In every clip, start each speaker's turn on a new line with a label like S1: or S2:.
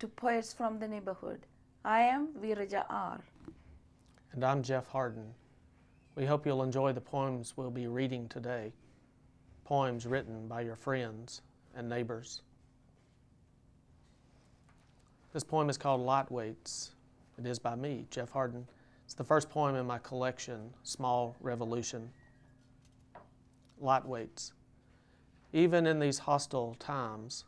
S1: to Poets from the Neighborhood. I am VeerajaR.
S2: And I'm Jeff Hardin. We hope you'll enjoy the poems we'll be reading today, poems written by your friends and neighbors. This poem is called Lightweights. It is by me, Jeff Hardin. It's the first poem in my collection, Small Revolution. Lightweights. Even in these hostile times,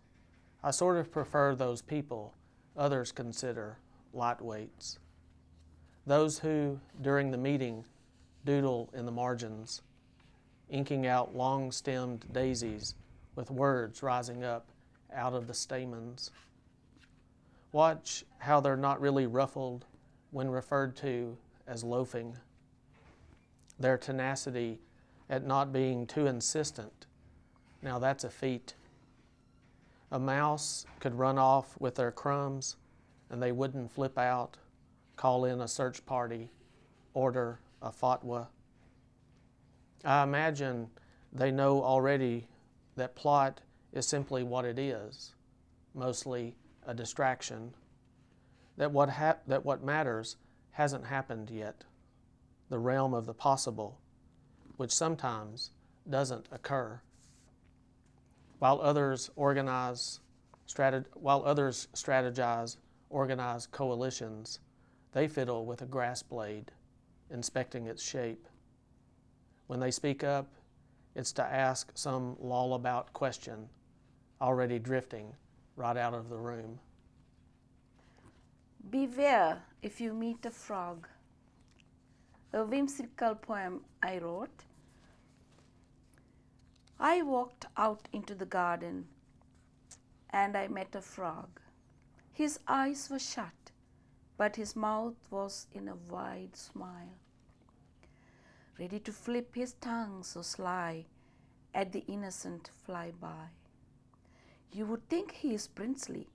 S2: I sort of prefer those people others consider lightweights. Those who, during the meeting, doodle in the margins, inking out long-stemmed daisies with words rising up out of the stamens. Watch how they're not really ruffled when referred to as loafing. Their tenacity at not being too insistent, now that's a feat. A mouse could run off with their crumbs and they wouldn't flip out, call in a search party, order a fatwa. I imagine they know already that plot is simply what it is, mostly a distraction, that what matters hasn't happened yet, the realm of the possible, which sometimes doesn't occur. While others strategize, organize coalitions, they fiddle with a grass blade, inspecting its shape. When they speak up, it's to ask some lullabout question, already drifting right out of the room.
S1: Beware if you meet a frog. A whimsical poem I wrote. I walked out into the garden and I met a frog. His eyes were shut, but his mouth was in a wide smile, ready to flip his tongue so sly at the innocent flyby. You would think he is princely,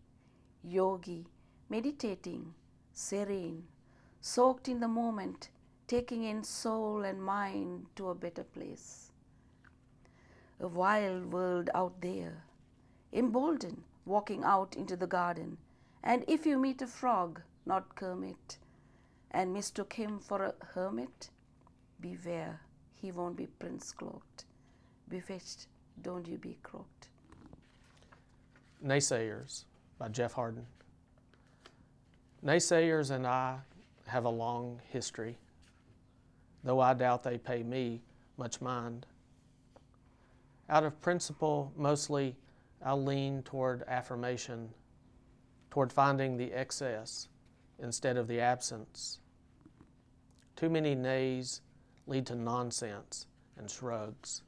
S1: yogi, meditating, serene, soaked in the moment, taking in soul and mind to a better place. A wild world out there, emboldened, walking out into the garden. And if you meet a frog, not Kermit, and mistook him for a hermit, beware, he won't be prince cloaked. Bewitched, don't you be croaked.
S2: Naysayers by Jeff Hardin. Naysayers and I have a long history, though I doubt they pay me much mind. Out of principle, mostly, I'll lean toward affirmation, toward finding the excess instead of the absence. Too many nays lead to nonsense and shrugs.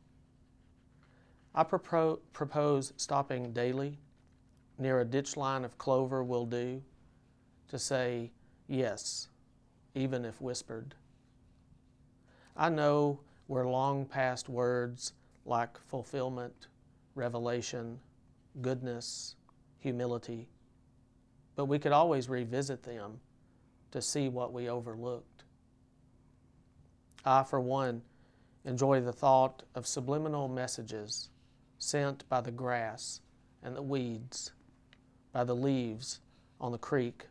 S2: I propose stopping daily near a ditch line of clover will do to say yes, even if whispered. I know we're long past words like fulfillment, revelation, goodness, humility, but we could always revisit them to see what we overlooked. I, for one, enjoy the thought of subliminal messages sent by the grass and the weeds, by the leaves on the creek,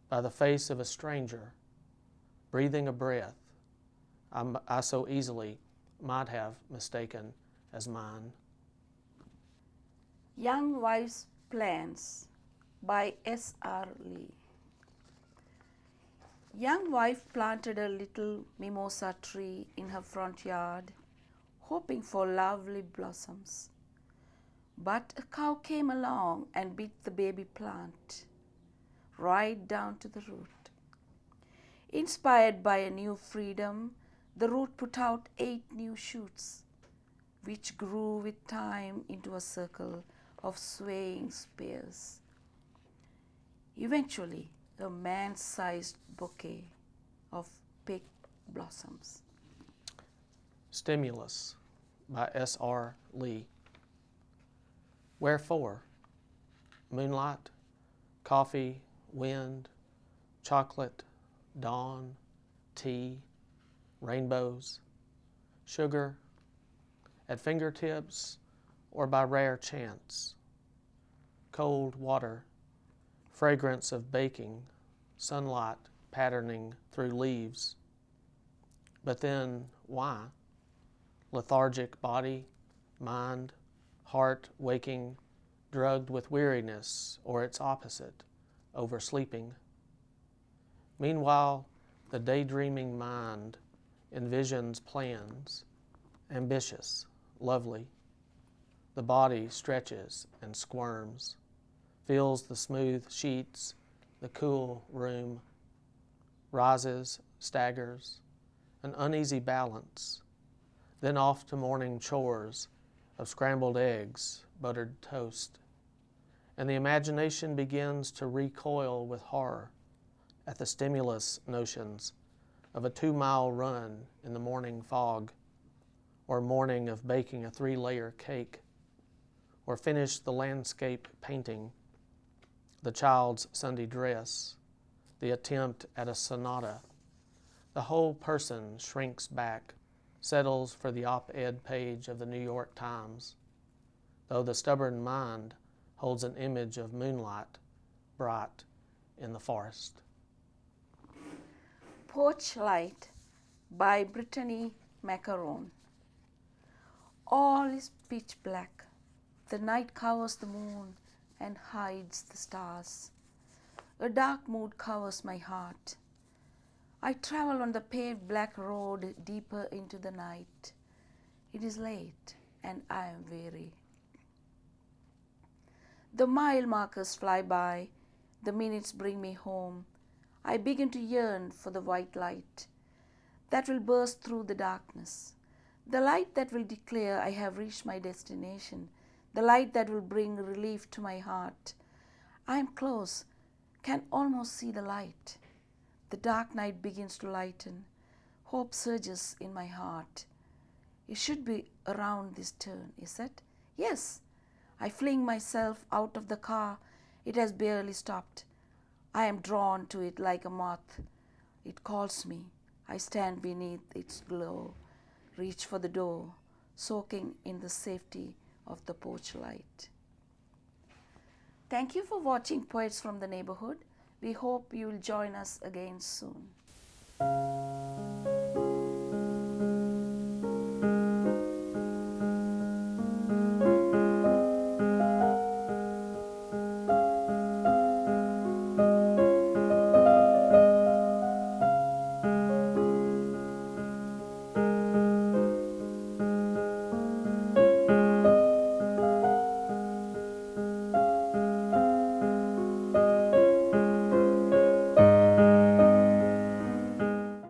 S2: by the face of a stranger, breathing a breath I so easily might have mistaken as mine.
S1: Young Wife's Plans by S.R. Lee. Young wife planted a little mimosa tree in her front yard, hoping for lovely blossoms. But a cow came along and bit the baby plant right down to the root. Inspired by a new freedom, the root put out 8 new shoots, which grew with time into a circle of swaying spears. Eventually, a man-sized bouquet of pink blossoms.
S2: Stimulus by S.R. Lee. Wherefore? Moonlight, coffee, wind, chocolate, dawn, tea, rainbows, sugar, at fingertips or by rare chance, cold water, fragrance of baking, sunlight patterning through leaves. But then, why? Lethargic body, mind, heart waking, drugged with weariness or its opposite, oversleeping. Meanwhile, the daydreaming mind envisions plans, ambitious, lovely. The body stretches and squirms, feels the smooth sheets, the cool room, rises, staggers, an uneasy balance, then off to morning chores of scrambled eggs, buttered toast. And the imagination begins to recoil with horror at the stimulus notions of a 2-mile run in the morning fog, or morning of baking a 3-layer cake, or finish the landscape painting, the child's Sunday dress, the attempt at a sonata. The whole person shrinks back, settles for the op-ed page of the New York Times, though the stubborn mind holds an image of moonlight bright in the forest.
S1: Porch Light by Brittanie Maccarone. All is pitch black. The night covers the moon and hides the stars. A dark mood covers my heart. I travel on the paved black road deeper into the night. It is late and I am weary. The mile markers fly by. The minutes bring me home. I begin to yearn for the white light that will burst through the darkness. The light that will declare I have reached my destination. The light that will bring relief to my heart. I am close, can almost see the light. The dark night begins to lighten. Hope surges in my heart. It should be around this turn, is it? Yes. I fling myself out of the car. It has barely stopped. I am drawn to it like a moth. It calls me. I stand beneath its glow, reach for the door, soaking in the safety of the porch light. Thank you for watching Poets from the Neighborhood. We hope you will join us again soon.